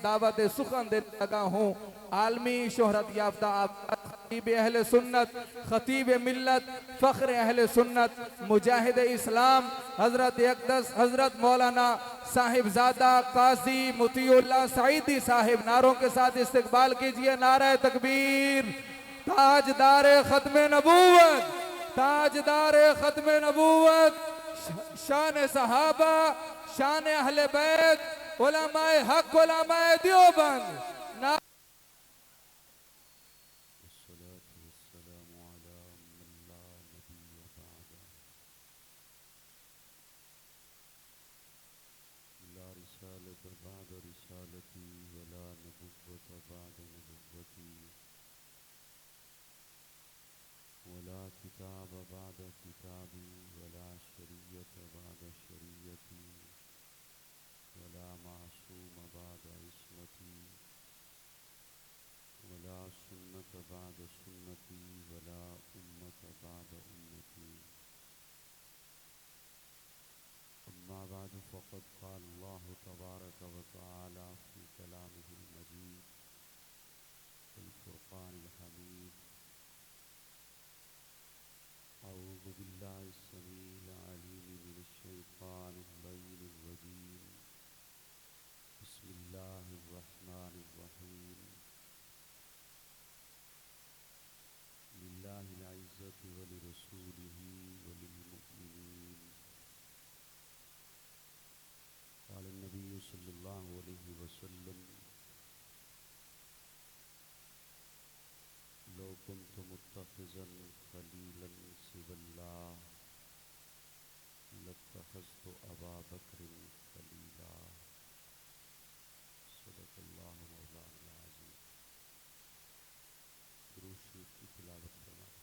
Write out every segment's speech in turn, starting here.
دعوت سخن دینے لگا ہوں۔ عالمی شہرت یافتہ آپ خطیب اہل سنت، خطیب ملت، فخر اہل سنت، مجاہد اسلام، حضرت اقدس حضرت مولانا صاحبزادہ قاضی مطیع اللہ سعیدی صاحب، نعروں کے ساتھ استقبال کیجئے۔ نعرہ تکبیر۔ تاجدار ختم نبوت، تاجدار ختم نبوت، شان صحابہ، شان اہل بیت، علماء حق، علماء دیوبند۔ والصلاة والسلام على من لا نبي بعده لا رسالة بعد رسالتي ولا نبوة بعد نبوتي ولا كتاب بعد كتابي ولا شريعة بعد شريعتي ولا معصوم بعد عصمتي ولا سنة بعد سنتي ولا أمة بعد أمتي أما بعد فقد قال الله تبارك وتعالى في كلامه المجيد والفرقان الحميد أعوذ بالله السميع العليم من الشيطان اللعين الرجيم بسم الله الرحمن الرحيم لله العزة ولرسوله وللمؤمنين قال النبي صلى الله عليه وسلم لو كنت متخذا خليلا سوى الله لاتخذت أبا بكر خليلا صدق الله مولانا العظيم درود شریف کی تلاوت فرمائیں۔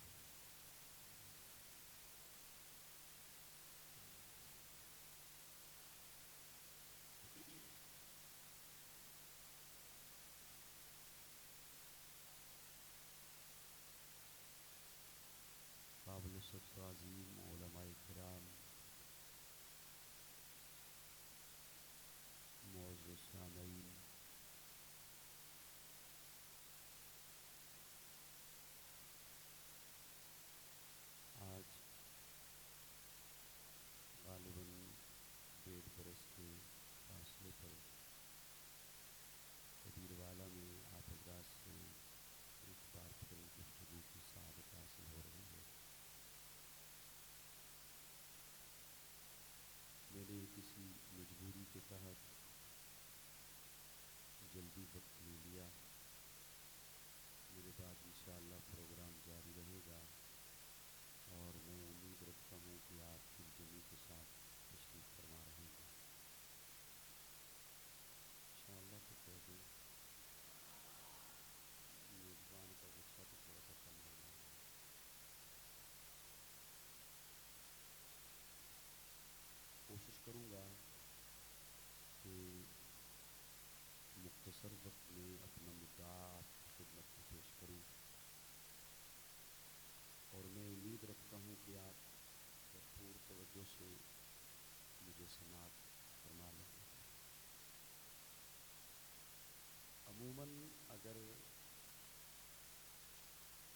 قابل صدق عظیم علماء کرام، معزز سامعین، آج غالباً 1.5 برس کے فاصلے پر کبیر والا میں آپ حضرات سے ایک بار پھر گفتگو کی سعادت حاصل ہو رہی ہے۔ میں نے کسی مجبوری کے تحت جلدی وقت لے لیا، میرے بعد انشاءاللہ پروگرام جاری رہے گا اور میں امید رکھتا ہوں کہ آپ دل جمی کے ساتھ تشریف فرما رہیں گے انشاءاللہ۔ تو کہہ دیں میزبان کا غصہ تو تھوڑا سا کم ہو جائے گا۔ کوشش کروں گا کہ مختصر وقت میں اپنا مدعا آپ کی خدمت میں پیش کروں، اور میں امید رکھتا ہوں کہ آپ بھرپور توجہ سے مجھے سماعت فرما لیں گے۔ عموماً اگر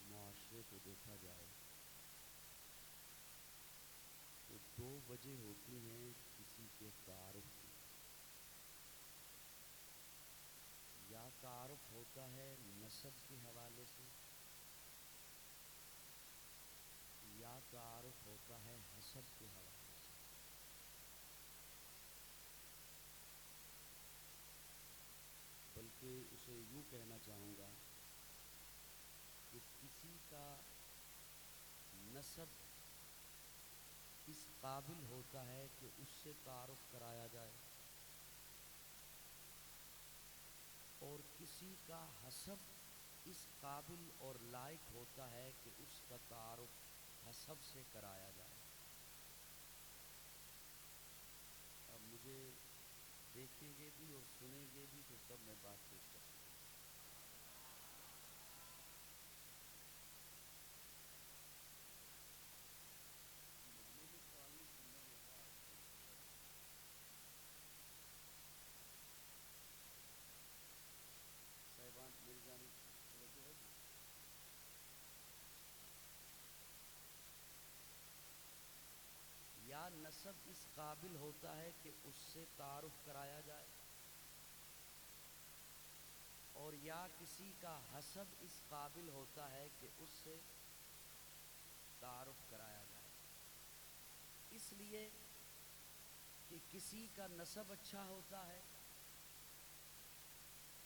معاشرے کو دیکھا جائے تو 2 وجہ ہوتی ہیں کسی کے تعارف کی۔ یا تعارف ہوتا ہے نسب کے حوالے سے، یا تعارف ہوتا ہے حسب کے حوالے سے۔ بلکہ اسے یوں کہنا چاہوں گا کہ کسی کا نسب اس قابل ہوتا ہے کہ اس سے تعارف کرایا جائے، اور کسی کا حسب اس قابل اور لائق ہوتا ہے کہ اس کا تعارف حسب سے کرایا جائے۔ اب مجھے دیکھیں گے بھی اور سنیں گے بھی تو تب میں بات پیش کر سکوں۔ نسب اس قابل ہوتا ہے کہ اس سے تعارف کرایا جائے، اور یا کسی کا حسب اس قابل ہوتا ہے کہ اس سے تعارف کرایا جائے۔ اس لیے کہ کسی کا نسب اچھا ہوتا ہے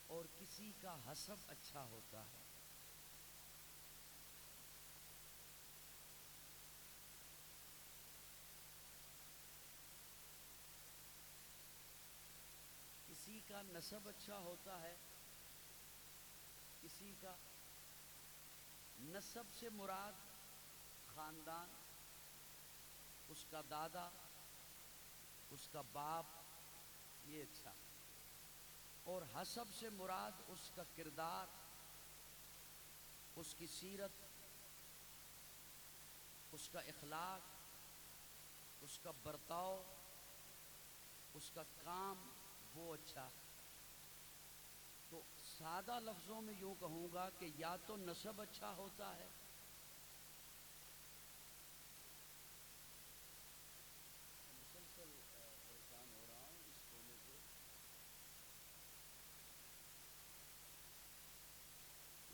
اور کسی کا حسب اچھا ہوتا ہے۔ کسی کا نسب اچھا ہوتا ہے، کسی کا نسب سے مراد خاندان، اس کا دادا، اس کا باپ، یہ اچھا، اور حسب سے مراد اس کا کردار، اس کی سیرت، اس کا اخلاق، اس کا برتاؤ، اس کا کام، وہ اچھا۔ تو سادہ لفظوں میں یوں کہوں گا کہ یا تو نسب اچھا ہوتا ہے، مسلسل پریشان ہو رہا ہوں اس کونے سے،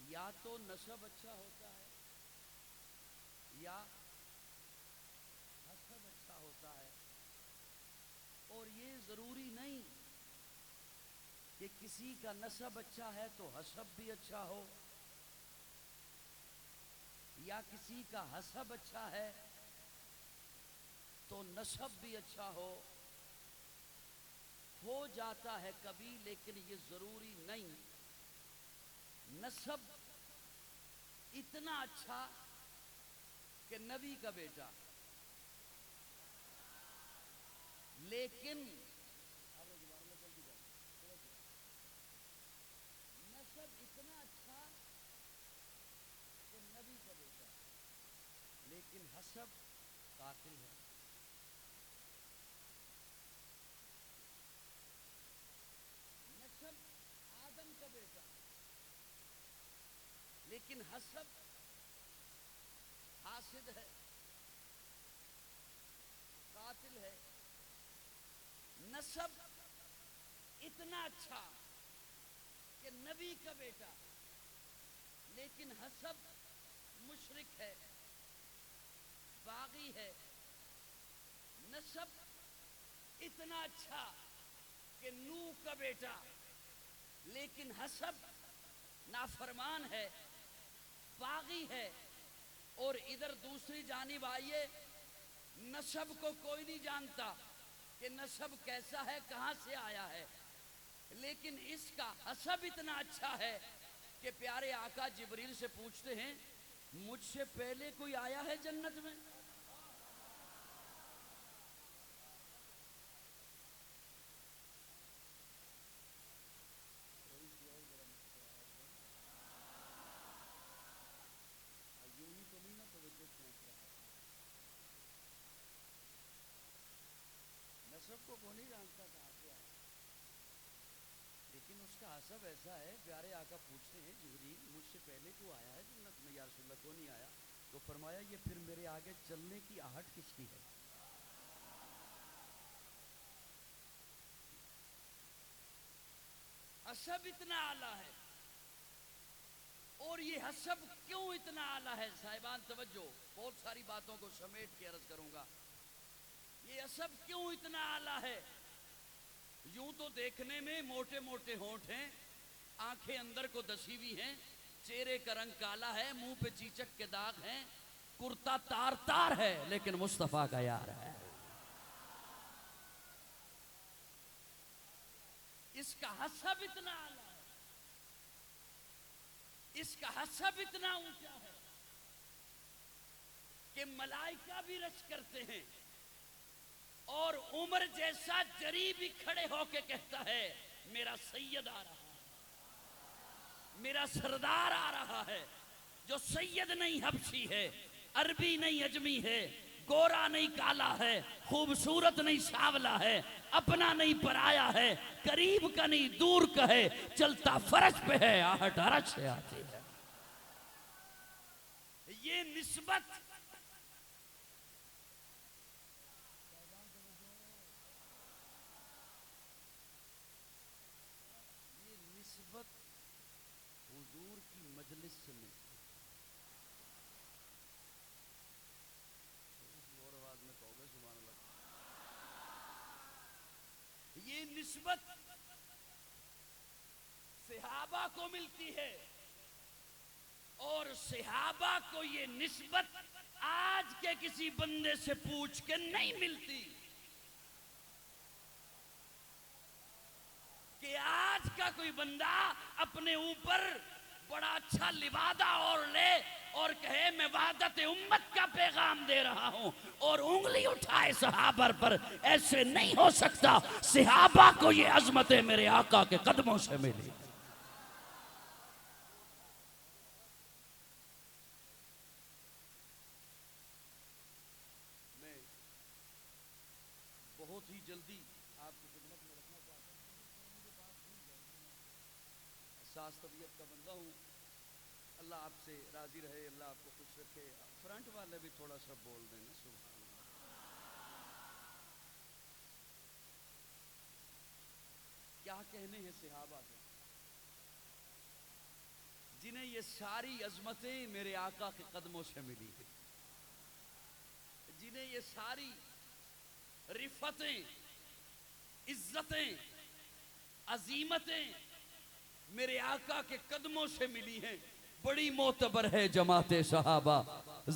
یا تو نسب اچھا ہوتا ہے یا حسب اچھا ہوتا ہے، اور یہ ضروری نہیں کہ کسی کا نسب اچھا ہے تو حسب بھی اچھا ہو، یا کسی کا حسب اچھا ہے تو نسب بھی اچھا ہو جاتا ہے کبھی، لیکن یہ ضروری نہیں۔ نسب اتنا اچھا کہ نبی کا بیٹا، لیکن نسب اتنا اچھا کہ نبی کا بیٹا، لیکن حسب قاتل ہے۔ نسب آدم کا بیٹا، لیکن حسب حاسد ہے، قاتل ہے۔ نسب اتنا اچھا کہ نبی کا بیٹا، لیکن حسب مشرک ہے، باغی ہے۔ نسب اتنا اچھا کہ نوح کا بیٹا، لیکن حسب نافرمان ہے، باغی ہے۔ اور ادھر دوسری جانب آئیے، نسب کو کوئی نہیں جانتا کہ نسب کیسا ہے، کہاں سے آیا ہے، لیکن اس کا حسب اتنا اچھا ہے کہ پیارے آقا جبریل سے پوچھتے ہیں مجھ سے پہلے کوئی آیا ہے جنت میں؟ نسب کو کون نہیں جانتا کہاں سے آیا، لیکن اس کا حسب ایسا ہے۔ پیارے آقا پوچھتے ہیں جبریل مجھ سے پہلے کو آیا ہے جنت میں؟ یا رسول اللہ کو نہیں آیا؟ تو فرمایا یہ پھر میرے آگے چلنے کی آہٹ کس کی ہے؟ حسب اتنا اعلیٰ ہے، اور یہ حسب کیوں اتنا اعلیٰ ہے؟ صاحبان توجہ، بہت ساری باتوں کو سمیٹ کے عرض کروں گا۔ یہ حسب کیوں اتنا اعلیٰ ہے؟ یوں تو دیکھنے میں موٹے موٹے ہونٹ ہیں، آنکھیں اندر کو دسی ہوئی ہیں، چہرے کا رنگ کالا ہے، منہ پہ چیچک کے داغ ہیں، کرتا تار تار ہے، لیکن مصطفیٰ کا یار ہے۔ اس کا حسب اتنا اعلیٰ ہے، اس کا حسب اتنا اونچا ہے کہ ملائکہ بھی رش کرتے ہیں، اور عمر جیسا جری بھی کھڑے ہو کے کہتا ہے میرا سید آ رہا ہے، میرا سردار آ رہا ہے، جو سید نہیں حبشی ہے، عربی نہیں عجمی ہے، گورا نہیں کالا ہے، خوبصورت نہیں سانولا ہے، اپنا نہیں پرایا ہے، قریب کا نہیں دور کا ہے، چلتا فرش پہ ہے، آہٹ عرش سے آتی ہے۔ یہ نسبت حضور کی مجلس سے ملتے ہیں. اور آواز میں کہو گے سبحان اللہ. یہ نسبت صحابہ کو ملتی ہے اور صحابہ کو یہ نسبت آج کے کسی بندے سے پوچھ کے نہیں ملتی کہ آج کا کوئی بندہ اپنے اوپر بڑا اچھا لبادہ اور لے اور کہے میں وحدت امت کا پیغام دے رہا ہوں اور انگلی اٹھائے صحابہ پر. ایسے نہیں ہو سکتا. صحابہ کو یہ عظمت میرے آقا کے قدموں سے ملی. میں بہت ہی جلدی آپ کی خدمت میں رکھنا چاہتا ہوں. احساس طبیعت کا بندہ ہوں. اللہ آپ سے راضی رہے, اللہ آپ کو خوش رکھے. فرنٹ والے بھی تھوڑا سا بول دیں نا سبحان اللہ. کیا کہنے ہیں صحابہ کے جنہیں یہ ساری عظمتیں میرے آقا کے قدموں سے ملی ہیں, جنہیں یہ ساری رفتیں, عزتیں, عظیمتیں میرے آقا کے قدموں سے ملی ہیں. بڑی معتبر ہے جماعت صحابہ.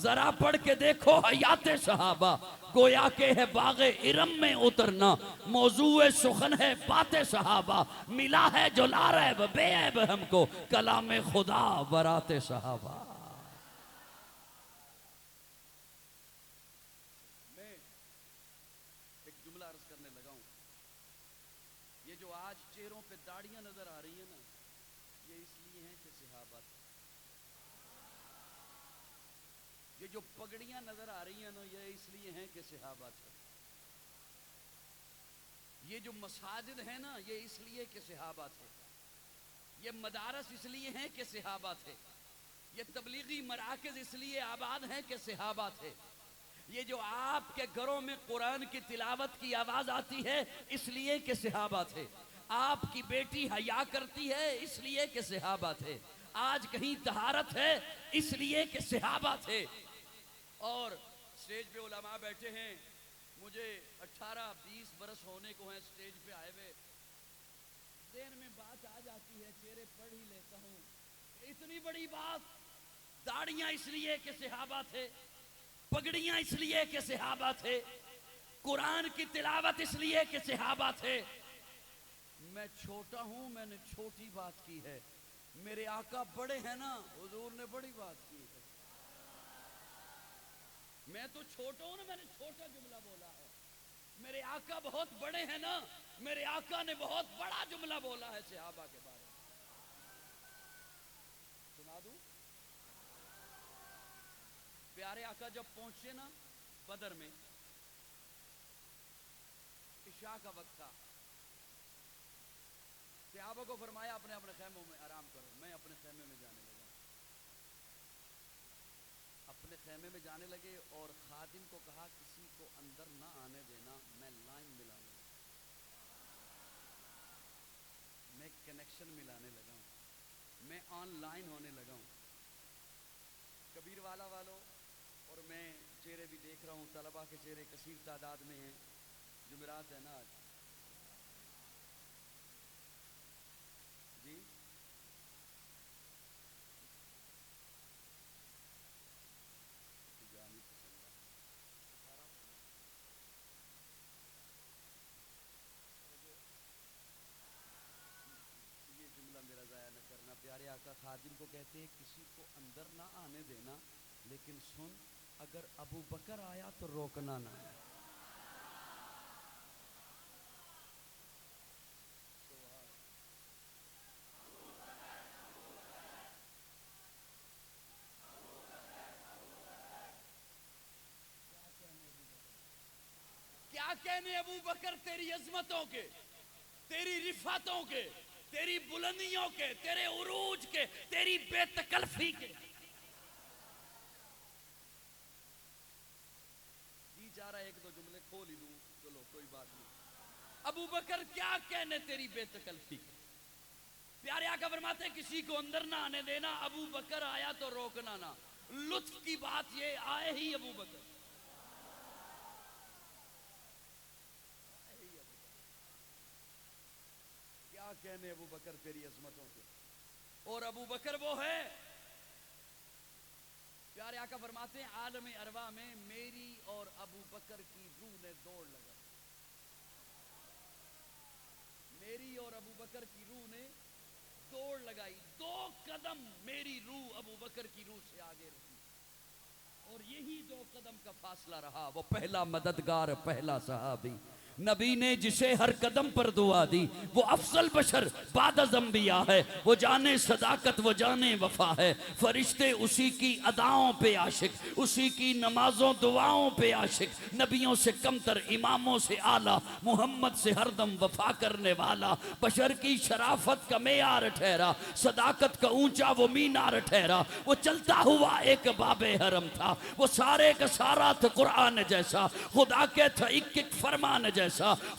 ذرا پڑھ کے دیکھو حیات صحابہ. گویا کہ ہے باغ ارم میں اترنا, موضوع سخن ہے بات صحابہ. ملا ہے جو لا ریب بے عیب ہم کو, کلام خدا برات صحابہ. میں ایک جملہ عرض کرنے لگا ہوں. یہ جو آج چہروں پہ داڑیاں نظر آ رہی ہیں نا, یہ اس لیے ہیں کہ صحابہ تھے. یہ جو پگڑیاں نظر آ رہی ہیں نا, یہ اس لیے ہیں کہ صحابہ تھے. یہ جو مساجد ہیں نا, یہ اس لیے کہ صحابہ تھے. یہ مدارس اس لیے ہیں کہ صحابہ تھے. یہ تبلیغی مراکز اس لیے آباد ہیں کہ صحابہ تھے. یہ جو آپ کے گھروں میں قرآن کی تلاوت کی آواز آتی ہے, اس لیے کہ صحابہ تھے. آپ کی بیٹی حیا کرتی ہے, اس لیے کہ صحابہ تھے. آج کہیں طہارت ہے, اس لیے کہ صحابہ تھے. اور سٹیج پہ علماء بیٹھے ہیں, مجھے 18-20 برس ہونے کو ہیں سٹیج پہ آئے ہوئے. ذہن میں بات آ جاتی ہے, چہرے پڑھ ہی لیتا ہوں. اتنی بڑی بات, داڑیاں اس لیے کہ صحابہ تھے, پگڑیاں اس لیے کہ صحابہ تھے, قرآن کی تلاوت اس لیے کہ صحابہ تھے. میں چھوٹا ہوں, میں نے چھوٹی بات کی ہے. میرے آقا بڑے ہیں نا, حضور نے بڑی بات کی ہے. میں تو چھوٹا ہوں نا, میں نے چھوٹا جملہ بولا ہے. میرے آقا بہت بڑے ہیں نا, میرے آقا نے بہت بڑا جملہ بولا ہے صحابہ کے بارے میں. سنا دوں, پیارے آقا جب پہنچے نا بدر میں, عشاء کا وقت تھا. صحابہ کو فرمایا اپنے اپنے خیموں میں آرام کرو. میں اپنے خیمے میں جانے لگا. اپنے خیمے میں جانے لگے اور خادم کو کہا کسی کو اندر نہ آنے دینا, میں لائن ملانے لگا, میں کنیکشن ملانے لگا ہوں, میں آن لائن ہونے لگا ہوں. کبیر والا والوں اور میں چہرے بھی دیکھ رہا ہوں, طلباء کے چہرے کثیر تعداد میں ہیں. جمعرات ہے نا آج, جی جانی پسند یہ جملہ میرا ضائع نہ کرنا. پیارے آقا خادم کو کہتے ہیں کسی کو اندر نہ آنے دینا, لیکن سن اگر ابو بکر آیا تو روکنا نہ. کیا کہنے ابو بکر تیری عظمتوں کے, تیری رفعتوں کے, تیری بلندیوں کے, تیرے عروج کے, تیری بے تکلفی کے. جی چاہ رہا ہے ایک دو جملے کھول ہی دوں, چلو کوئی بات نہیں. ابو بکر کیا کہنے تیری بے تکلفی کے. پیارے آقا فرماتے ہیں کسی کو اندر نہ آنے دینا، ابو بکر آیا تو روکنا نہ. لطف کی بات یہ آئے ہی ابو بکر. کیا کہنے ابو بکر تیری عظمتوں کے. اور ابو بکر وہ ہے، پیارے آقا فرماتے ہیں عالم ارواح میں میری اور ابو بکر کی روح نے دوڑ لگائی. میری اور ابو بکر کی روح نے دوڑ لگائی. 2 قدم میری روح ابو بکر کی روح سے آگے رہی، اور یہی 2 قدم کا فاصلہ رہا. وہ پہلا مددگار، پہلا صحابی، نبی نے جسے ہر قدم پر دعا دی. وہ افضل بشر بعد از انبیاء ہے. وہ جانے صداقت، وہ جانے وفا ہے. فرشتے اسی کی اداؤں پہ عاشق، اسی کی نمازوں دعاؤں پہ عاشق. نبیوں سے کمتر، اماموں سے اعلیٰ، محمد سے ہر دم وفا کرنے والا. بشر کی شرافت کا معیار ٹھہرا، صداقت کا اونچا وہ مینار ٹھہرا. وہ چلتا ہوا ایک باب حرم تھا، وہ سارے کا سارا تھا قرآن جیسا. خدا کے تھا ایک ایک فرمان جیسا.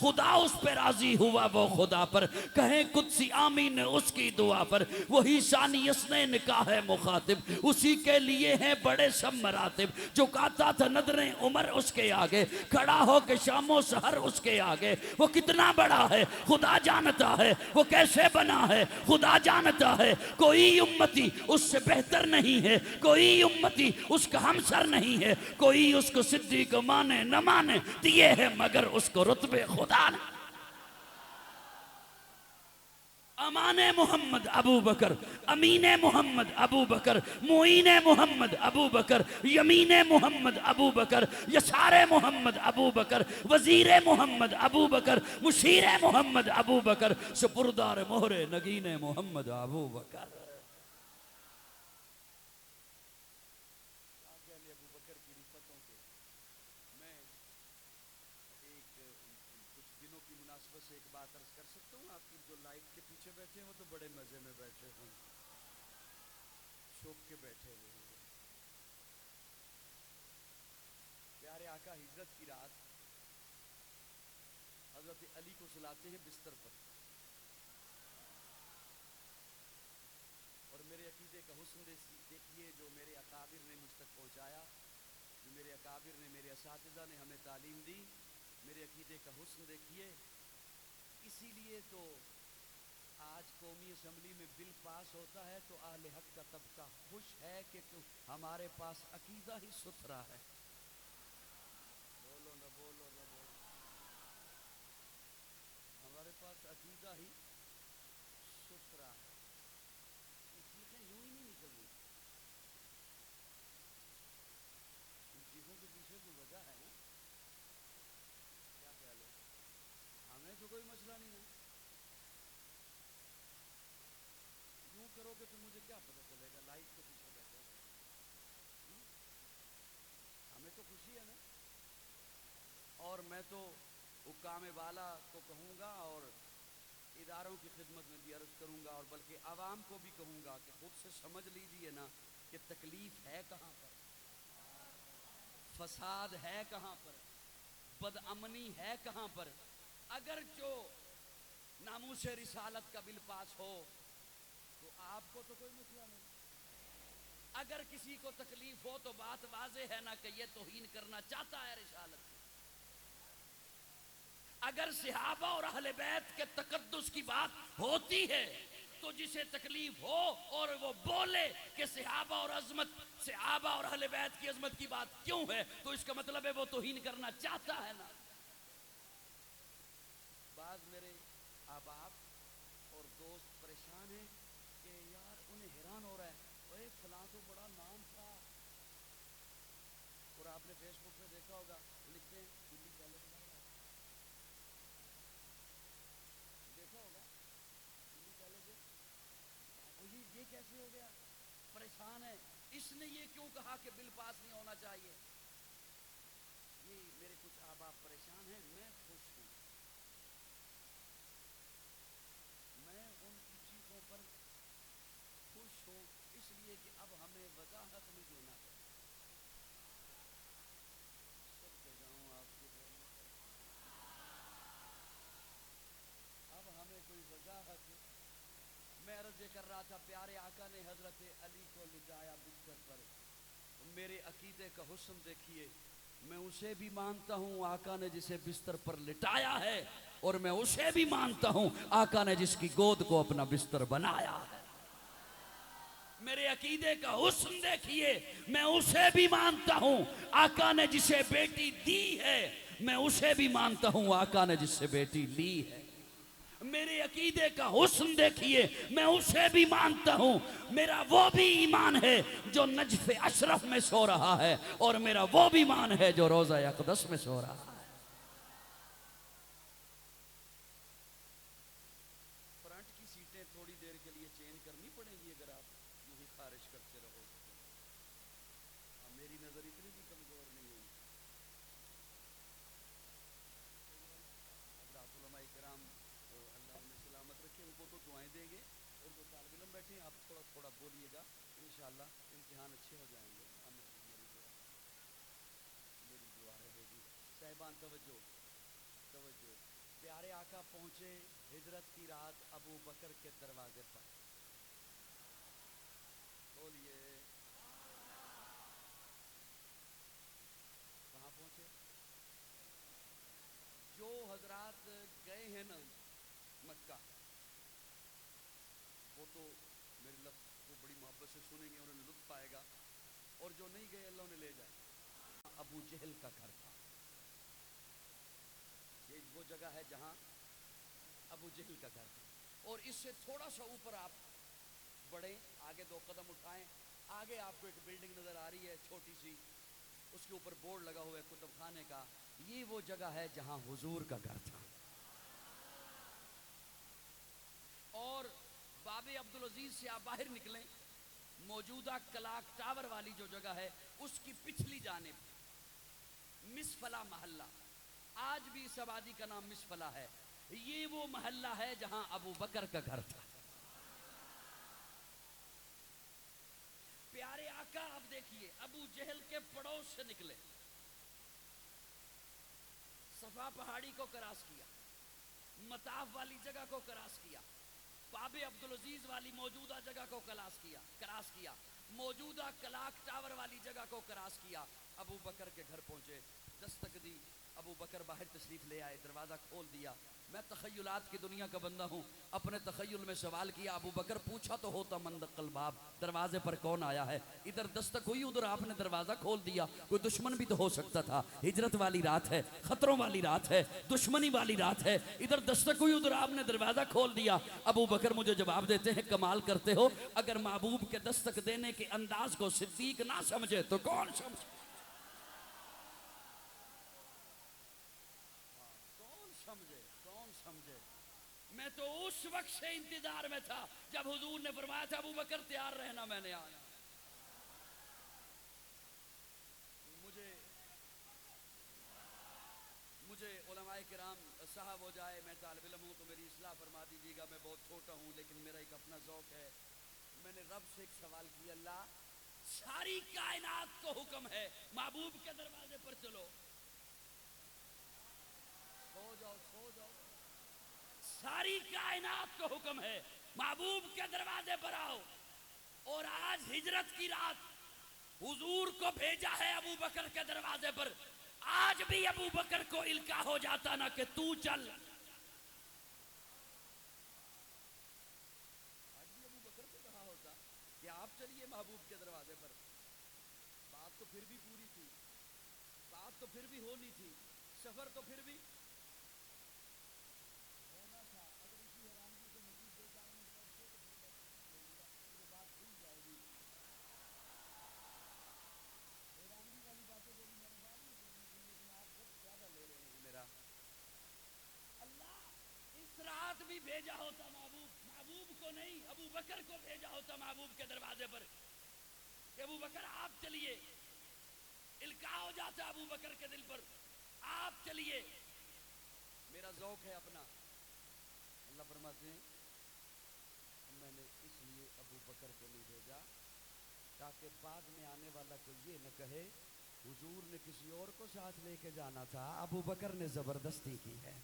خدا اس پہ راضی ہوا وہ خدا پر، کہیں قدسی آمین اس کی دعا پر. وہی ثانی اثنین کا ہے مخاطب، اسی کے لیے ہیں بڑے سب مراتب. جو کہتا تھا نظریں عمر اس کے آگے، کھڑا ہو کے شام و سحر اس کے آگے. وہ کتنا بڑا ہے خدا جانتا ہے، وہ کیسے بنا ہے خدا جانتا ہے. کوئی امتی اس سے بہتر نہیں ہے، کوئی امتی اس کا ہمسر نہیں ہے. کوئی اس کو صدیق مانے نہ مانے دیے ہے، مگر اس کو رتبے خدا نے. امان محمد ابو بکر، امین محمد ابو بکر، معین محمد ابو بکر، یمین محمد ابو بکر، یسار محمد ابو بکر، وزیر محمد ابو بکر، مشیر محمد ابو بکر، سپردار مہر نگین محمد ابو بکر. سے ایک بات عرض کر سکتا ہوں. آپ کی جو لائٹ کے پیچھے بیٹھے ہیں وہ تو بڑے مزے میں بیٹھے ہیں، چھپ کے بیٹھے ہوئے ہیں. پیارے آقا ہجرت کی رات حضرت علی کو سلاتے ہیں بستر پر، اور میرے عقیدے کا حسن دیکھیے جو میرے اکابر نے مجھ تک پہنچایا، جو میرے اکابر نے، میرے اساتذہ نے ہمیں تعلیم دی. میرے عقیدے کا حسن دیکھیے. اسی لیے تو آج قومی اسمبلی میں بل پاس ہوتا ہے تو اہل حق کا طبقہ خوش ہے کہ ہمارے پاس عقیدہ ہی ستھرا ہے. بولو نہ بولو نہ بولو. ہمارے پاس عقیدہ ہی ستھرا ہے. یہ چیخیں یوں ہی نہیں نکل رہی، ان چیخوں کے پیچھے کوئی وجہ ہے نا. کیا خیال ہے؟ ہمیں تو کوئی مسئلہ نہیں ہے. یوں کرو گے تو مجھے کیا پتہ چلے گا؟ لائٹ کے پیچھے بیٹھے ہمیں تو خوشی ہے نا. اور میں تو حکام والا کو کہوں گا اور اداروں کی خدمت میں بھی عرض کروں گا، اور بلکہ عوام کو بھی کہوں گا کہ خود سے سمجھ لیجئے نا کہ تکلیف ہے کہاں پر، فساد ہے کہاں پر، بدامنی ہے کہاں پر. اگر جو ناموس رسالت کا بل پاس ہو تو آپ کو تو کوئی مسئلہ نہیں. اگر کسی کو تکلیف ہو تو بات واضح ہے نا کہ یہ توہین کرنا چاہتا ہے رسالت. اگر صحابہ اور اہل بیت کے تقدس کی بات ہوتی ہے تو جسے تکلیف ہو اور وہ بولے کہ صحابہ اور عظمت، صحابہ اور اہل بیت کی عظمت کی بات کیوں ہے، تو اس کا مطلب ہے وہ توہین کرنا چاہتا ہے نا. بعض میرے احباب اور دوست پریشان ہیں کہ یار انہیں حیران ہو رہا ہے، اے فلاں تو بڑا نام تھا. اور آپ نے فیس بک پہ دیکھا ہوگا لکھتے ہیں دلی پیلس بن رہا ہے، دیکھا ہوگا دلی پیلس. یہ کیسے ہو گیا؟ پریشان ہے. اس نے یہ کیوں کہا کہ بل پاس نہیں ہونا چاہیے؟ یہ میرے کچھ احباب پریشان ہیں. میں خوش ہوں، میں ان کی چیزوں پر خوش ہوں، اس لیے کہ اب ہمیں وضاحت نہیں دینا پڑے. سب کے جاؤں آپ کے بولنے پر. اب ہمیں کوئی وضاحت. میں عرض کر رہا تھا پیارے آقا نے حضرت علی کو لٹایا بستر پر. میرے عقیدے کا حسن دیکھیے, میں اسے بھی مانتا ہوں آقا نے جسے بستر پر لٹایا ہے, اور میں اسے بھی مانتا ہوں آقا نے جس کی گود کو اپنا بستر بنایا ہے. میرے عقیدے کا حسن دیکھیے, میں اسے بھی مانتا ہوں آقا نے جسے بیٹی دی ہے, میں اسے بھی مانتا ہوں آقا نے جس سے بیٹی لی ہے. میرے عقیدے کا حسن دیکھیے, میں اسے بھی مانتا ہوں میرا وہ بھی ایمان ہے جو نجف اشرف میں سو رہا ہے, اور میرا وہ بھی ایمان ہے جو روضہ اقدس میں سو رہا ہے. فرنٹ کی سیٹیں تھوڑی دیر کے لیے چینج کرنی پڑیں گی اگر آپ یوں ہی خارج کرتے رہو. میری نظر اتنی بھی کمزور نہیں ہوئی. حضرات علماء کرام اللہ انہیں سلامت رکھے, ان کو تو دعائیں دیں گے, اور جو طالب علم بیٹھے ہیں آپ تھوڑا تھوڑا بولیے گا, انشاءاللہ امتحان اچھے ہو جائیں گے. میری دعا رہے گی. صاحبان توجہ توجہ, پیارے آقا پہنچے ہجرت کی رات ابو بکر کے دروازے پر. بولیے کہاں پہنچے؟ جو حضرات گئے ہیں نا مکہ, وہ تو میرے لفظ کو بڑی محبت سے سنیں گے, انہیں لطف آئے گا, اور جو نہیں گئے اللہ انہیں لے جائے. ابو جہل کا گھر تھا. یہ وہ جگہ ہے جہاں ابو جہل کا گھر تھا. اور اس سے تھوڑا سا اوپر آپ بڑھیں, آگے 2 قدم اٹھائیں, آگے آپ کو ایک بلڈنگ نظر آ رہی ہے چھوٹی سی, اس کے اوپر بورڈ لگا ہوا ہے کتب خانے کا. یہ وہ جگہ ہے جہاں حضور کا گھر تھا. اور باب عبدالعزیز سے آپ باہر نکلیں, موجودہ کلاک ٹاور والی جو جگہ ہے اس کی پچھلی جانب مسفلا محلہ, آج بھی اس آبادی کا نام مسفلا ہے. یہ وہ محلہ ہے جہاں ابو بکر کا گھر تھا. پیارے آقا اب دیکھیے ابو جہل کے پڑوس سے نکلے, صفا پہاڑی کو کراس کیا, مطاف والی جگہ کو کراس کیا, باب عبدالعزیز والی موجودہ جگہ کو کراس کیا, موجودہ کلاک ٹاور والی جگہ کو کراس کیا. ابو بکر کے گھر پہنچے, دستک دی, ابو بکر باہر تشریف لے آئے, دروازہ کھول دیا. میں تخیلات کی دنیا کا بندہ ہوں, اپنے تخیل میں سوال کیا, ابو بکر پوچھا تو ہوتا من دق الباب, دروازے پر کون آیا ہے؟ ادھر دستک ہوئی, ادھر آپ نے دروازہ کھول دیا. کوئی دشمن بھی تو ہو سکتا تھا, ہجرت والی رات ہے, خطروں والی رات ہے, دشمنی والی رات ہے, ادھر دستک ہوئی, ادھر آپ نے دروازہ کھول دیا. ابو بکر مجھے جواب دیتے ہیں, کمال کرتے ہو, اگر محبوب کے دستک دینے کے انداز کو صدیق نہ سمجھے تو کون سمجھے؟ کون سمجھے؟ میں تو اس وقت سے انتظار میں تھا جب حضور نے فرمایا تھا ابو بکر تیار رہنا, میں نے آنا. مجھے علماء کرام صاحب ہو جائے, میں طالب علم ہوں تو میری اصلاح فرما دیجیے گا, میں بہت چھوٹا ہوں لیکن میرا ایک اپنا ذوق ہے. میں نے رب سے ایک سوال کیا, اللہ ساری کائنات کو حکم ہے محبوب کے دروازے پر چلو, سو جاؤ. ساری کائنات کو حکم ہے محبوب کے دروازے پر آؤ, اور آج ہجرت کی رات حضور کو بھیجا ہے ابو بکر کے دروازے پر. آج بھی ابو بکر کو الکا ہو جاتا نا کہ تو چل, آج بھی ابو بکر کو کہا ہوتا کہ آپ چلیے محبوب کے دروازے پر. بات تو پھر بھی پوری تھی, بات تو پھر بھی ہونی تھی, سفر تو پھر بھی ہونا تھا. اگر اسی حیرانگی سے مزید 2-4 منٹ بیٹھتے تو پھر میں بات بھول جائے گی. حیرانگی والی باتیں میری میں نے بعد میں کرنی تھی, لیکن آپ وقت زیادہ لے رہے ہیں میرا. اللہ اس رات بھی بھیجا ہوتا محبوب کو نہیں, ابو بکر کو بھیجا ہوتا محبوب کے دروازے پر کہ ابو بکر آپ چلیے. الکا ہو جاتا ابو بکر کے دل پر, آپ چلیے. میرا ذوق ہے اپنا. اللہ فرماتے ہیں میں نے اس لیے ابو بکر کو نہیں بھیجا تاکہ بعد میں آنے والا کو یہ نہ کہے حضور نے کسی اور کو ساتھ لے کے جانا تھا, ابو بکر نے زبردستی کی ہے.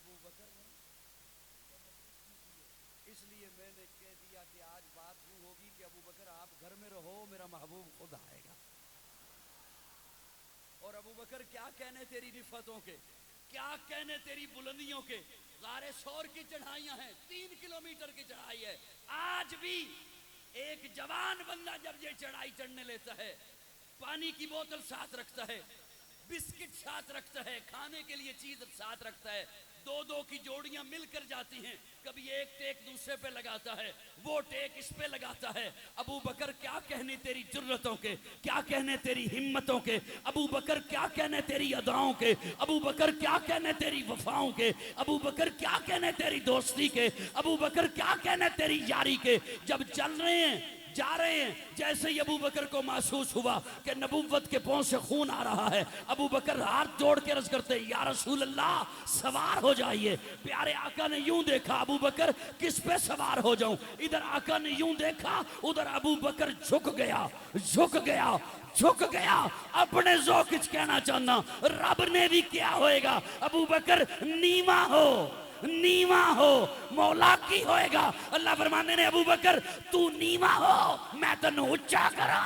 ابو بکر نے اس لیے میں نے کہہ دیا کہ آج بات یوں ہوگی کہ ابو بکر آپ گھر میں رہو، میرا محبوب خود آئے گا. اور ابو بکر کیا کہنے تیری رفتوں کے، کیا کہنے تیری بلندیوں کے. غار ثور کی چڑھائیاں ہیں، 3 کلومیٹر کی چڑھائی ہے. آج بھی ایک جوان بندہ جب یہ چڑھائی چڑھنے لیتا ہے، پانی کی بوتل ساتھ رکھتا ہے، بسکٹ ساتھ رکھتا ہے، کھانے کے لیے چیز ساتھ رکھتا ہے. 2 کی جوڑیاں مل کر جاتی ہیں، کبھی ایک ٹیک دوسرے پہ لگاتا ہے، وہ ٹیک اس پہ لگاتا ہے. ابو بکر کیا کہنے تیری جرتوں کے، کیا کہنے تیری ہمتوں کے. ابو بکر کیا کہنے تیری اداؤں کے. ابو بکر کیا کہنے تیری وفاؤں کے. ابو بکر کیا کہنے تیری دوستی کے. ابو بکر کیا کہنے تیری یاری کے. جب چل رہے ہیں، جا رہے ہیں، جیسے ہی ابو بکر کو محسوس ہوا کہ نبوت کے پاؤں سے خون آ رہا ہے، ابو بکر ہاتھ جوڑ کے عرض کرتے یا رسول اللہ سوار ہو جائیے. پیارے آقا نے یوں دیکھا، ابو بکر کس پہ سوار ہو جاؤں. ادھر آقا نے یوں دیکھا، ادھر ابو بکر جھک گیا، جھک گیا، جھک گیا. اپنے ذوق وچ کہنا چاہنا رب نے بھی کیا ہوئے گا. ابو بکر نیواں ہو، نیواں ہو، مولا کی ہوئے گا. اللہ فرمانے نے ابو بکر تو نیواں ہو، میں تنو اچھا کرا.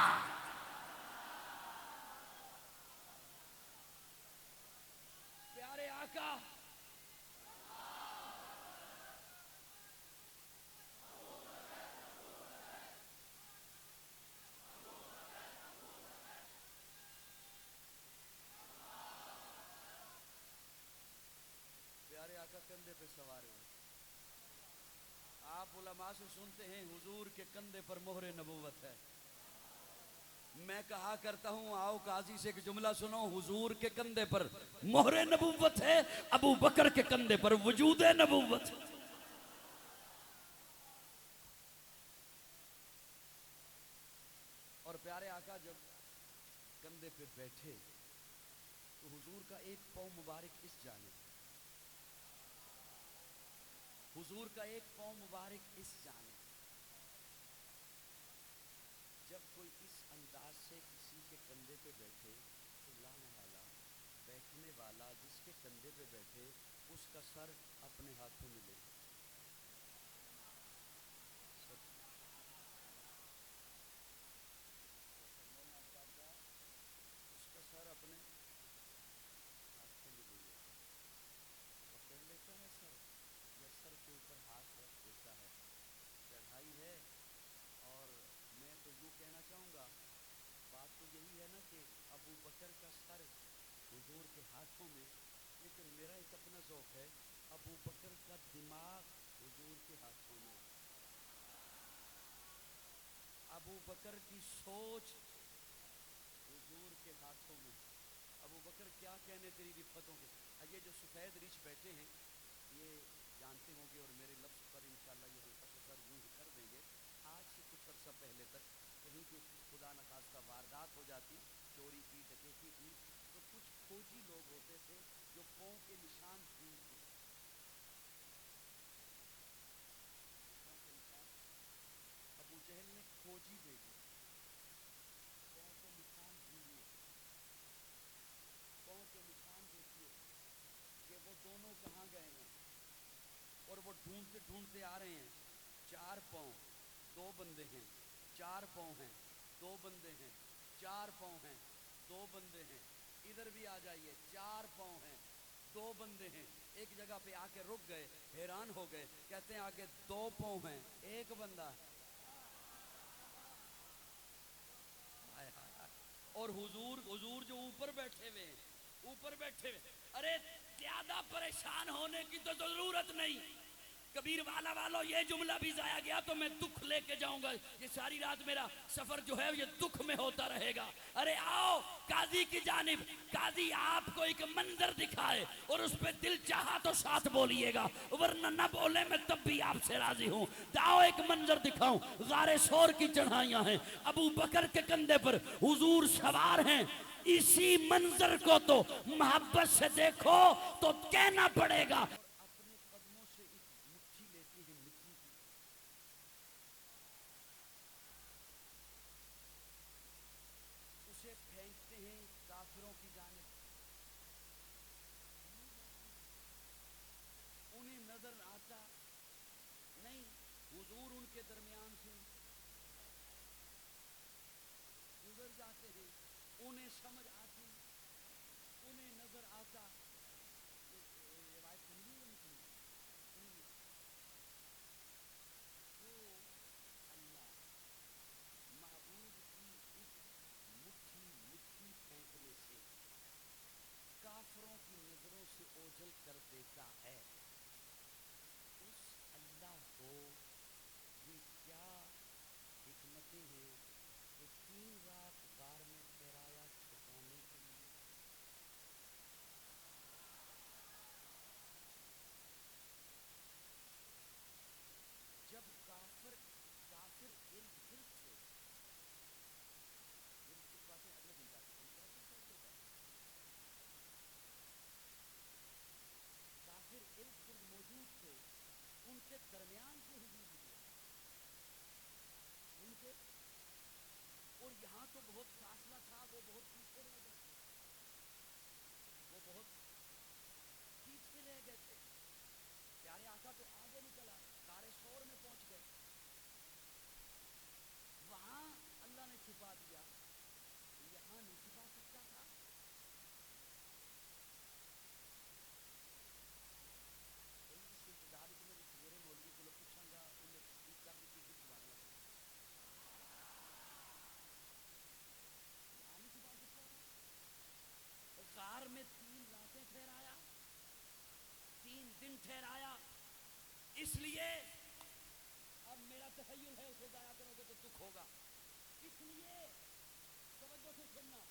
پیارے آقا پیارے آقا کندھے پہ سوار ہوئے. آپ علماء سے سنتے ہیں حضور کے کندھے پر مہر نبوت ہے. میں کہا کرتا ہوں آؤ قاضی سے ایک جملہ سنو، حضور کے کندھے پر مہر نبوت ہے، ابو بکر کے کندھے پر وجود نبوت. اور پیارے آقا جب کندھے پہ بیٹھے تو حضور کا ایک پاؤں مبارک اس جانب، حضور کا ایک پاؤں مبارک اس جانب. جب کوئی اس انداز سے کسی کے کندھے پہ بیٹھے تو لا محالہ بیٹھنے والا جس کے کندھے پہ بیٹھے اس کا سر اپنے ہاتھوں میں لے، اس کا سر اپنے ہاتھوں میں لے لیتا ہے، پکڑ لیتا ہے سر، یا سر کے اوپر ہاتھ رکھ دیتا ہے. چڑھائی ہے. اور میں تو یوں کہنا چاہوں گا، بات تو یہی ہے نا کہ ابو بکر کا سر حضور کے ہاتھوں میں، لیکن میرا ایک اپنا ذوق ہے، ابو بکر کا دماغ حضور کے ہاتھوں میں، ابو بکر کی سوچ حضور کے ہاتھوں میں. ابو بکر کیا کہنے تیری رفتوں کے. یہ جو سفید ریچھ بیٹھے ہیں یہ جانتے ہوں گے اور میرے لفظ پر انشاءاللہ یہ ہلکا سا سر یوں ہی کر دیں گے. آج سے کچھ عرصہ پہلے تک کہیں کوئی خدا نخواستہ واردات ہو جاتی، چوری کی، ڈکیتی کی، تو کچھ کھوجی لوگ ہوتے تھے جو پاؤں کے نشان ڈھونڈتے. پاؤں کے نشان ابو جہل نے کھوجی بھیجی، پاؤں کے نشان ڈھونڈیے، پاؤں کے نشان دیکھیے کہ وہ دونوں کہاں گئے ہیں. اور وہ ڈھونڈتے ڈھونڈتے آ رہے ہیں. 4 پاؤں 2 بندے ہیں، 4 پاؤں ہیں 2 بندے ہیں، 4 پاؤں ہیں 2 بندے ہیں. ادھر بھی آ جائیے، 4 پاؤں ہیں 2 بندے ہیں. ایک جگہ پہ آ کے رک گئے، حیران ہو گئے، کہتے ہیں آگے 2 پاؤں ہیں 1 بندہ ہے. ہائے ہائے ہائے. اور حضور جو اوپر بیٹھے ہوئے ہیں، اوپر بیٹھے ہوئے، ارے زیادہ پریشان ہونے کی تو ضرورت نہیں. کبیر والا والو یہ جملہ بھی ضائع گیا تو میں دکھ لے کے جاؤں گا. یہ ساری رات میرا سفر جو ہے یہ دکھ میں ہوتا رہے گا. ارے آؤ قاضی کی جانب، قاضی آپ کو ایک منظر دکھائے اور اس پہ دل چاہا تو ساتھ بولیے گا، ورنہ نہ بولے میں تب بھی آپ سے راضی ہوں. جاؤ ایک منظر دکھاؤں. غار ثور کی چڑھائیاں ہیں، ابو بکر کے کندھے پر حضور سوار ہیں. اسی منظر کو تو محبت سے دیکھو تو کہنا پڑے گا. اپنے قدموں سے ایک مٹھی لیتے ہیں مٹی کی، اسے پھینکتے ہیں کافروں کی جانب. حضور ان کے درمیان سے گزر جاتے ہیں، انہیں سمجھ آتی، انہیں نظر آتا. روایت سمجھی یا نہیں سمجھی؟ تو اللہ محبوب کی اس مٹھی مٹھی پھینکنے سے کافروں کی نظروں سے اوجھل کر دیتا ہے. اس اللہ کو یہ کیا حکمتیں ہیں کہ 3 رات غار میں ٹھہرایا چھپانے کے لیے. جب کافر ارد گرد تھے، یہ کچھ باتیں اگلے دن جا سکتے ہیں، کافر ارد گرد موجود تھے، ان کے درمیان سے حضور نکلے ان کے، اور یہاں تو بہت فاصلہ تھا، وہ بہت پیچھے رہ گئے تھے، وہ بہت پیچھے رہ گئے تھے. پیارے آقا تو آگے نکلا، کارے شور میں پہنچ گئے، وہاں اللہ نے چھپا دیا، یہاں نہیں چھپا سکتا تھا. اس انتظار میں سویرے مولوی کو پوچھاں گا، انہیں تصدیق کر دیتی کہ سبحان اللہ پڑھیں. یہاں نہیں چھپا سکتا تھا. غار میں 3 راتیں ٹھہرایا، 3 دن ٹھہرایا، اس لیے اب میرا تخیل ہے اسے ضائع کرو گے تو دکھ ہوگا. اس لیے توجہ سے سننا،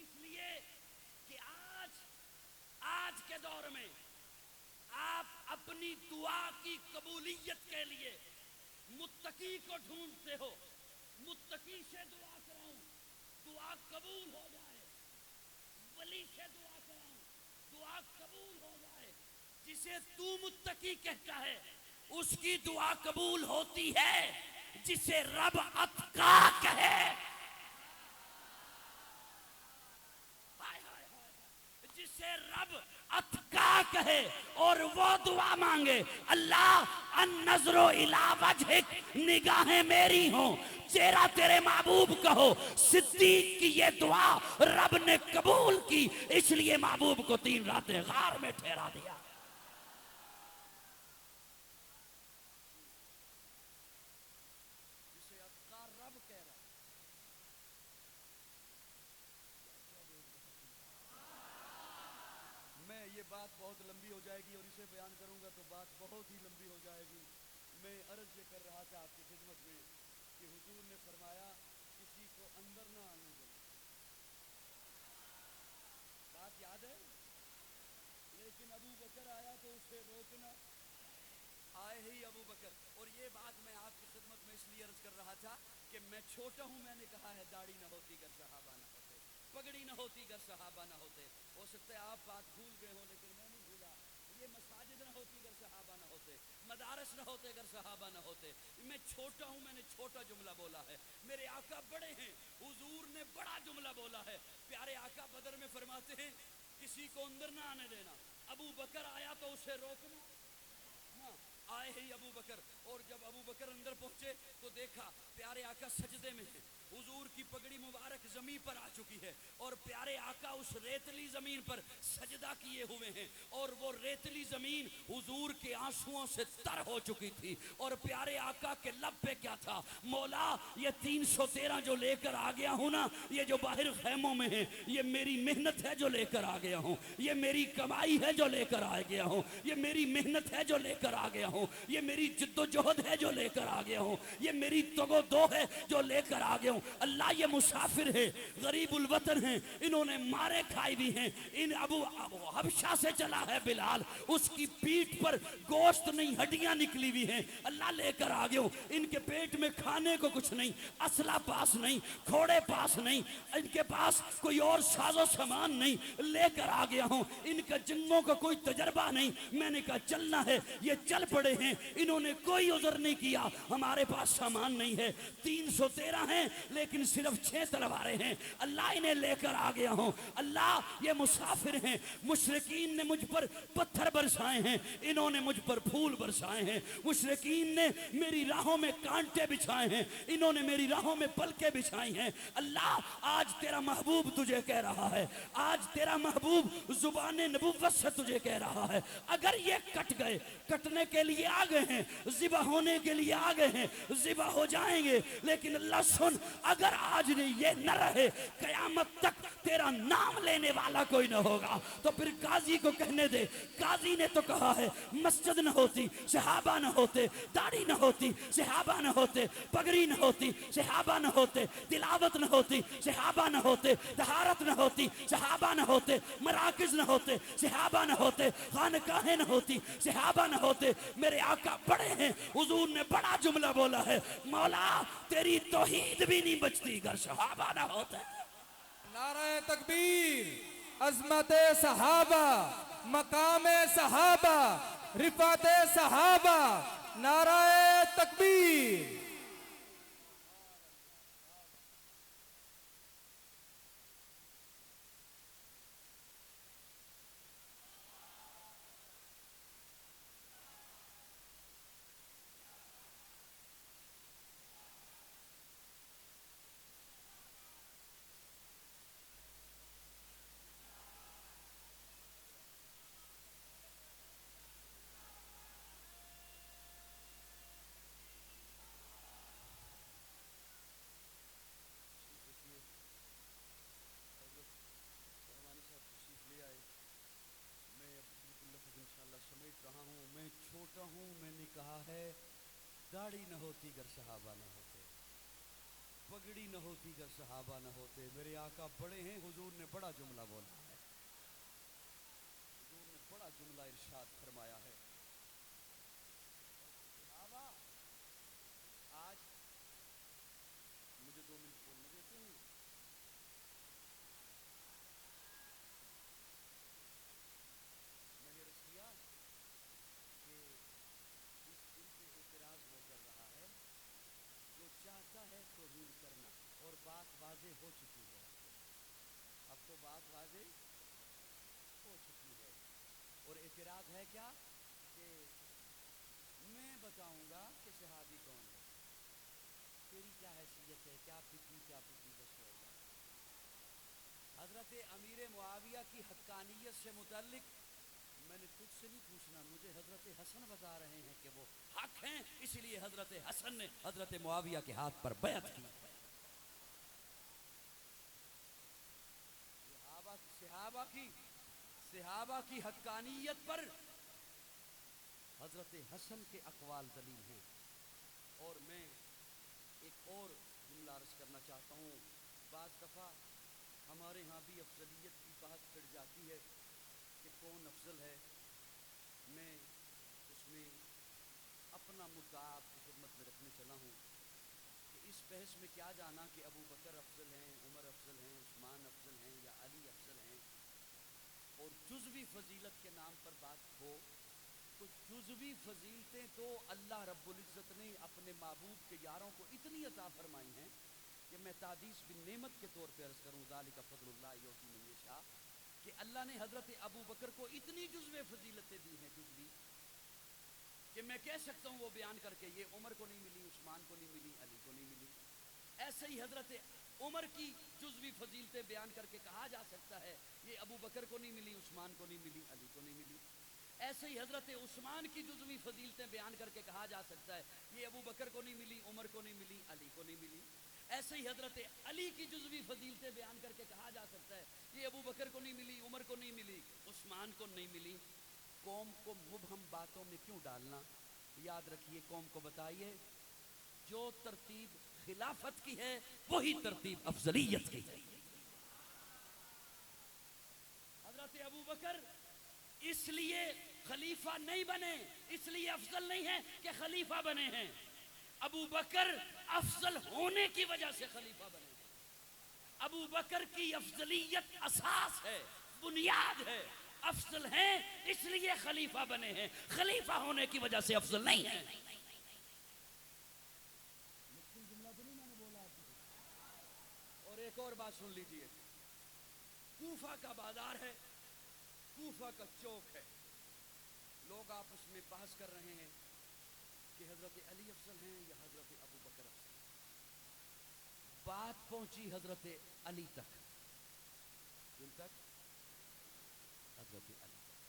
اس لیے کہ آج کے دور میں آپ اپنی دعا کی قبولیت کے لیے متقی کو ڈھونڈتے ہو. متقی سے دعا کراؤں دعا قبول ہو جائے، ولی سے دعا کراؤں دعا قبول ہو جائے. جسے تو متقی کہتا ہے اس کی دعا قبول ہوتی ہے، جسے رب اتقا کہے، جسے رب اتقا کہے اور وہ دعا مانگے، اللہ النظر الی وجہک، نگاہیں میری ہوں، چہرہ تیرے محبوب کا ہو. صدیق کی یہ دعا رب نے قبول کی، اس لیے محبوب کو 3 راتیں غار میں ٹھہرا دیا. جسے اتقا رب کہہ رہا ہے. میں یہ بات بہت لمبی ہو جائے گی اور اسے بیان کروں گا تو بات بہت ہی لمبی ہو جائے گی. میں عرض یہ کر رہا تھا آپ کی خدمت میں کہ حضور نے فرمایا کسی کو اندر نہ آنے دینا. بات یاد ہے؟ لیکن ابو بکر آیا تو اسے روکنا. آئے ہی ابو بکر. اور یہ بات میں آپ کی خدمت میں اس لیے عرض کر رہا تھا کہ میں چھوٹا ہوں، میں نے کہا ہے داڑھی نہ ہوتی گر صحابہ نہ ہوتے، پگڑی نہ ہوتی گر صحابہ نہ ہوتے. ہو سکتا ہے آپ بات بھول گئے ہوں لیکن میں نہیں بھولا. یہ مساجد نہ ہوتی گر صحابہ نہ ہوتے، مدارس نہ ہوتے گر صحابہ نہ ہوتے. میں چھوٹا ہوں، میں نے چھوٹا جملہ بولا ہے. میرے آقا بڑے ہیں، حضور نے بڑا جملہ بولا ہے. پیارے آقا بدر میں فرماتے ہیں کسی کو اندر نہ آنے دینا. ابو بکر آیا تو اسے روکنا. ہاں آئے ہی ابو بکر، اور جب ابو بکر اندر پہنچے تو دیکھا پیارے آقا سجدے میں ہیں، حضور کی پگڑی مبارک زمین پر آ چکی ہے اور پیارے آقا اس ریتلی زمین پر سجدہ کیے ہوئے ہیں اور وہ ریتلی زمین حضور کے آنسوؤں سے تر ہو چکی تھی. اور پیارے آقا کے لب پہ کیا تھا؟ مولا یہ 313 جو لے کر آ گیا ہوں نا، یہ جو باہر خیموں میں ہیں، یہ میری محنت ہے جو لے کر آ گیا ہوں، یہ میری کمائی ہے جو لے کر آ گیا ہوں، یہ میری محنت ہے جو لے کر آ گیا ہوں، یہ میری جد و جہد ہے جو لے کر آ گیا ہوں، یہ میری تگ و دو ہے جو لے کر آ گیا ہوں. اللہ یہ مسافر ہے، غریب الوطن ہیں، انہوں نے مارے کھائی بھی ہیں. ان ابو حبشہ سے چلا ہے بلال، اس کی پیٹھ پر گوشت نہیں ہڈیاں نکلی ہوئی ہیں. اللہ لے کر آ گیا ہوں. ان کے پیٹ میں کھانے کو کچھ نہیں، اسلحہ پاس نہیں، گھوڑے پاس نہیں، ان کے پاس کوئی اور ساز و سامان نہیں، لے کر آ گیا ہوں. ان کا جنگوں کا کوئی تجربہ نہیں. میں نے کہا چلنا ہے، یہ چل پڑے ہیں. انہوں نے کوئی عذر نہیں کیا ہمارے پاس سامان نہیں ہے. 313 ہیں لیکن صرف 6 تلواریں ہیں، اللہ انہیں لے کر آ گیا ہوں۔ اللہ یہ مسافر ہیں، مشرکین نے مجھ پر پتھر برسائے ہیں، انہوں نے مجھ پر پھول برسائے ہیں، مشرکین نے میری راہوں میں کانٹے بچھائے ہیں، انہوں نے میری راہوں میں پلکیں بچھائی ہیں۔ اللہ آج تیرا محبوب تجھے کہہ رہا ہے، آج تیرا محبوب زبان نبوت سے تجھے کہہ رہا ہے، اگر یہ کٹ گئے، کٹنے کے لیے آ گئے ہیں، ذبح ہونے کے لیے آ گئے ہیں، ذبح ہو جائیں گے، لیکن اللہ سن، اگر آج یہ نہ رہے، قیامت تک تیرا نام لینے والا کوئی نہ ہوگا۔ تو پھر قاضی کو کہنے دے، قاضی نے تو کہا ہے مسجد نہ ہوتی صحابہ نہ ہوتے، داڑھی نہ ہوتی صحابہ نہ ہوتے، پگڑی نہ ہوتی صحابہ نہ ہوتے، تلاوت نہ ہوتی صحابہ نہ ہوتے، طہارت نہ ہوتی صحابہ نہ ہوتے، مراکز نہ ہوتے صحابہ نہ ہوتے، خانقاہیں نہ ہوتی صحابہ نہ ہوتے۔ میرے آقا بڑے ہیں، حضور نے بڑا جملہ بولا ہے، مولا تیری توحید بھی نہیں بچتی اگر صحابہ نہ ہوتے۔ نعرہ تکبیر، عظمت صحابہ، مقام صحابہ، رفعت صحابہ، نعرہ تکبیر۔ میں چھوٹا ہوں، میں نے کہا ہے داڑھی نہ ہوتی اگر صحابہ نہ ہوتے، پگڑی نہ ہوتی اگر صحابہ نہ ہوتے۔ میرے آقا بڑے ہیں، حضور نے بڑا جملہ بولا ہے، حضور نے بڑا جملہ ارشاد فرمایا ہے۔ صحابہ آج مجھے 2 منٹ بولنے دیتے ہیں؟ میں نے عرض کیا کہ اس دل پہ اعتراض وہ کر رہا ہے جو چاہتا ہے توہین کرنا، اور بات واضح ہو چکی ہے، اب تو بات واضح ہو چکی ہے، اور اعتراض ہے کیا کہ میں بتاؤں گا کہ صحابی کون ہے، تیری کیا حیثیت ہے، کیا پکی بس ہو گا۔ حضرت امیر معاویہ کی حقانیت سے متعلق میں نے تجھ سے نہیں پوچھنا، مجھے حضرت حسن بتا رہے ہیں کہ وہ حق ہیں، اس لیے حضرت حسن نے حضرت معاویہ کے ہاتھ پر بیعت کی۔ صحابہ کی حقانیت پر حضرت حسن کے اقوال دلیل ہیں۔ اور میں ایک اور جملہ عرض کرنا چاہتا ہوں، بعض دفعہ ہمارے ہاں بھی افضلیت کی بات چھڑ جاتی ہے کہ کون افضل ہے، میں اس میں اپنا مدعا آپ کی خدمت میں رکھنے چلا ہوں کہ اس بحث میں کیا جانا کہ ابو بکر افضل ہیں، عمر افضل ہیں، عثمان افضل ہیں یا علی افضل ہیں، اور جزوی فضیلت کے نام پر بات ہو تو جزوی فضیلتیں تو اللہ رب العزت نے اپنے محبوب کے یاروں کو اتنی عطا فرمائی ہیں کہ میں تعدیث بن نعمت کے طور پہ عرض کروں، ذالک فضل اللہ یؤتی من یشاء، کہ اللہ نے حضرت ابو بکر کو اتنی جزوی فضیلتیں دی ہیں، جزوی، کہ میں کہہ سکتا ہوں وہ بیان کر کے یہ عمر کو نہیں ملی، عثمان کو نہیں ملی، علی کو نہیں ملی۔ ایسے ہی حضرت عمر کی جزوی فضیلتیں بیان کر کے کہا جا سکتا ہے یہ ابو بکر کو نہیں ملی، عثمان کو نہیں ملی، علی کو نہیں ملی۔ ایسے ہی حضرت عثمان کی جزوی فضیلتیں بیان کر کے کہا جا سکتا ہے یہ ابو بکر کو نہیں ملی، عمر کو نہیں ملی، علی کو نہیں ملی۔ ایسے ہی حضرت علی کی جزوی فضیلتیں بیان کر کے کہا جا سکتا ہے یہ ابو بکر کو نہیں ملی، عمر کو نہیں ملی، عثمان کو نہیں ملی۔ قوم کو مبہم باتوں میں کیوں ڈالنا؟ یاد رکھیے، قوم کو بتائیے جو ترتیب خلافت کی ہے وہی ترتیب افضلیت کی ہے۔ حضرت ابو بکر اس لیے خلیفہ نہیں بنے، اس لیے افضل نہیں ہے کہ خلیفہ بنے ہیں، ابو بکر افضل ہونے کی وجہ سے خلیفہ بنے ہیں۔ ابو بکر کی افضلیت اساس ہے، بنیاد ہے، افضل ہیں اس لیے خلیفہ بنے ہیں، خلیفہ ہونے کی وجہ سے افضل نہیں ہیں۔ ایک اور بات سن لیجئے، کوفہ کا بازار ہے، کوفہ کا چوک ہے، لوگ آپس میں بحث کر رہے ہیں کہ حضرت علی افضل ہیں یا حضرت ابو بکر افضل ہیں۔ بات پہنچی حضرت علی تک، کن تک؟ حضرت علی تک،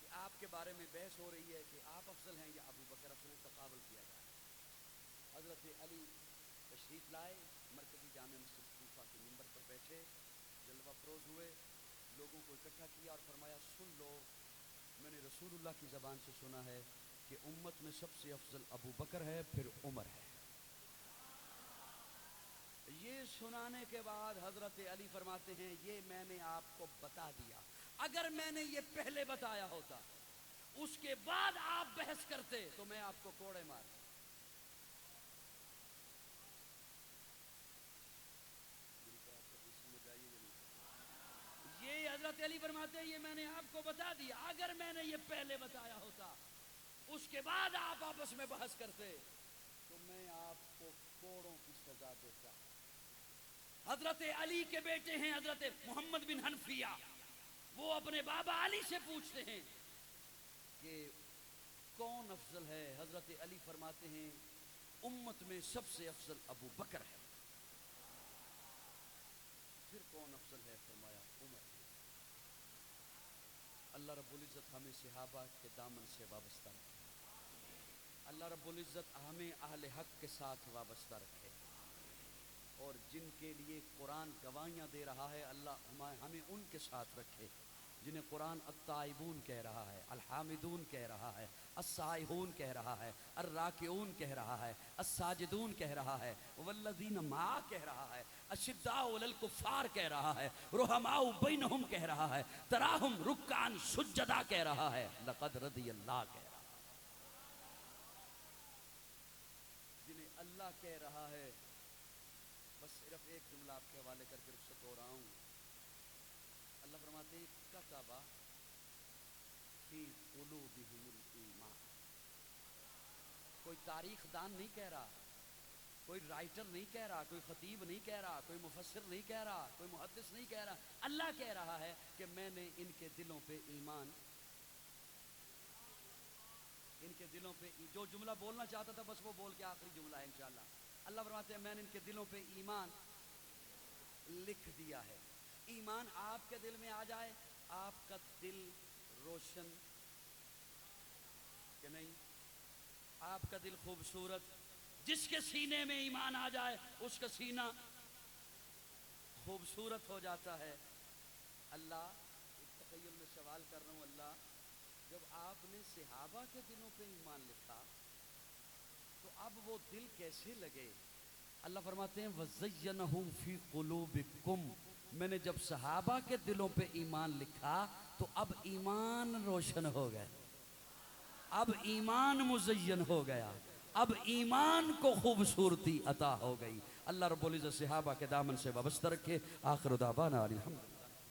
کہ آپ کے بارے میں بحث ہو رہی ہے کہ آپ افضل ہیں یا ابو بکر افضل ہیں، تقابل کیا جا رہا ہے۔ حضرت علی تشریف لائے، مرکزی جامع مسجد کوفہ کے منبر پر بیٹھے، جلوہ فروز ہوئے، لوگوں کو اکٹھا کیا اور فرمایا سن لو، میں نے رسول اللہ کی زبان سے سنا ہے کہ امت میں سب سے افضل ابو بکر ہے، پھر عمر ہے۔ یہ سنانے کے بعد حضرت علی فرماتے ہیں یہ میں نے آپ کو بتا دیا، اگر میں نے یہ پہلے بتایا ہوتا، اس کے بعد آپ بحث کرتے تو میں آپ کو کوڑے مارتا۔ یہ حضرت علی فرماتے ہیں یہ میں نے آپ کو بتا دیا، اگر میں نے یہ پہلے بتایا ہوتا، اس کے بعد آپ آپس میں بحث کرتے تو میں آپ کو کوڑوں کی سزا دیتا۔ حضرت علی کے بیٹے ہیں حضرت محمد بن حنفیہ، وہ اپنے بابا علی سے پوچھتے ہیں کہ کون افضل ہے؟ حضرت علی فرماتے ہیں امت میں سب سے افضل ابو بکر ہے۔ پھر کون افضل ہے؟ فرمایا عمر ہے۔ اللہ رب العزت ہمیں صحابہ کے دامن سے وابستہ رکھے، اللہ رب العزت ہمیں اہل حق کے ساتھ وابستہ رکھے، اور جن کے لیے قرآن گواہیاں دے رہا ہے اللہ ہمیں ان کے ساتھ رکھے جنہیں قرآن التائبون کہہ رہا ہے، الحامدون کہہ رہا ہے، السائحون کہہ رہا ہے، الراکعون کہہ رہا ہے، الساجدون کہہ رہا ہے، والذین معا کہہ رہا ہے، اشداء علی الکفار کہہ رہا ہے، رحماء بینہم کہہ رہا ہے، تراہم رکعان سجدا کہہ رہا ہے، لقد رضی اللہ کہہ رہا ہے۔ جنہیں اللہ کہہ رہا ہے، بس صرف ایک جملہ آپ کے حوالے کر کے رخصت ہو رہا ہوں۔ اللہ فرماتے ہیں کتب فی قلوبہم الایمان۔ کوئی تاریخ دان نہیں کہہ رہا، کوئی رائٹر نہیں کہہ رہا، کوئی خطیب نہیں کہہ رہا، کوئی مفسر نہیں کہہ رہا، کوئی محدث نہیں کہہ رہا، اللہ کہہ رہا ہے کہ میں نے ان کے دلوں پہ ایمان، ان کے دلوں پہ جو جملہ بولنا چاہتا تھا بس وہ بول کے آخری جملہ ہے انشاءاللہ۔ اللہ فرماتے ہیں میں نے ان کے دلوں پہ ایمان لکھ دیا ہے۔ ایمان آپ کے دل میں آ جائے، آپ کا دل روشن کہ نہیں؟ آپ کا دل خوبصورت، جس کے سینے میں ایمان آ جائے اس کا سینہ خوبصورت ہو جاتا ہے۔ اللہ ایک تخیل میں سوال کر رہا ہوں، اللہ جب آپ نے صحابہ کے دلوں پہ ایمان لکھا تو اب وہ دل کیسے لگے؟ اللہ فرماتے ہیں وَزَيَّنَهُ فِي قُلُوبِكُمْ، میں نے جب صحابہ کے دلوں پہ ایمان لکھا تو اب ایمان روشن ہو گیا، اب ایمان مزین ہو گیا، اب ایمان کو خوبصورتی عطا ہو گئی۔ اللہ رب العزت صحابہ کے دامن سے وابستہ رکھے۔ آخر دعوانا الحمد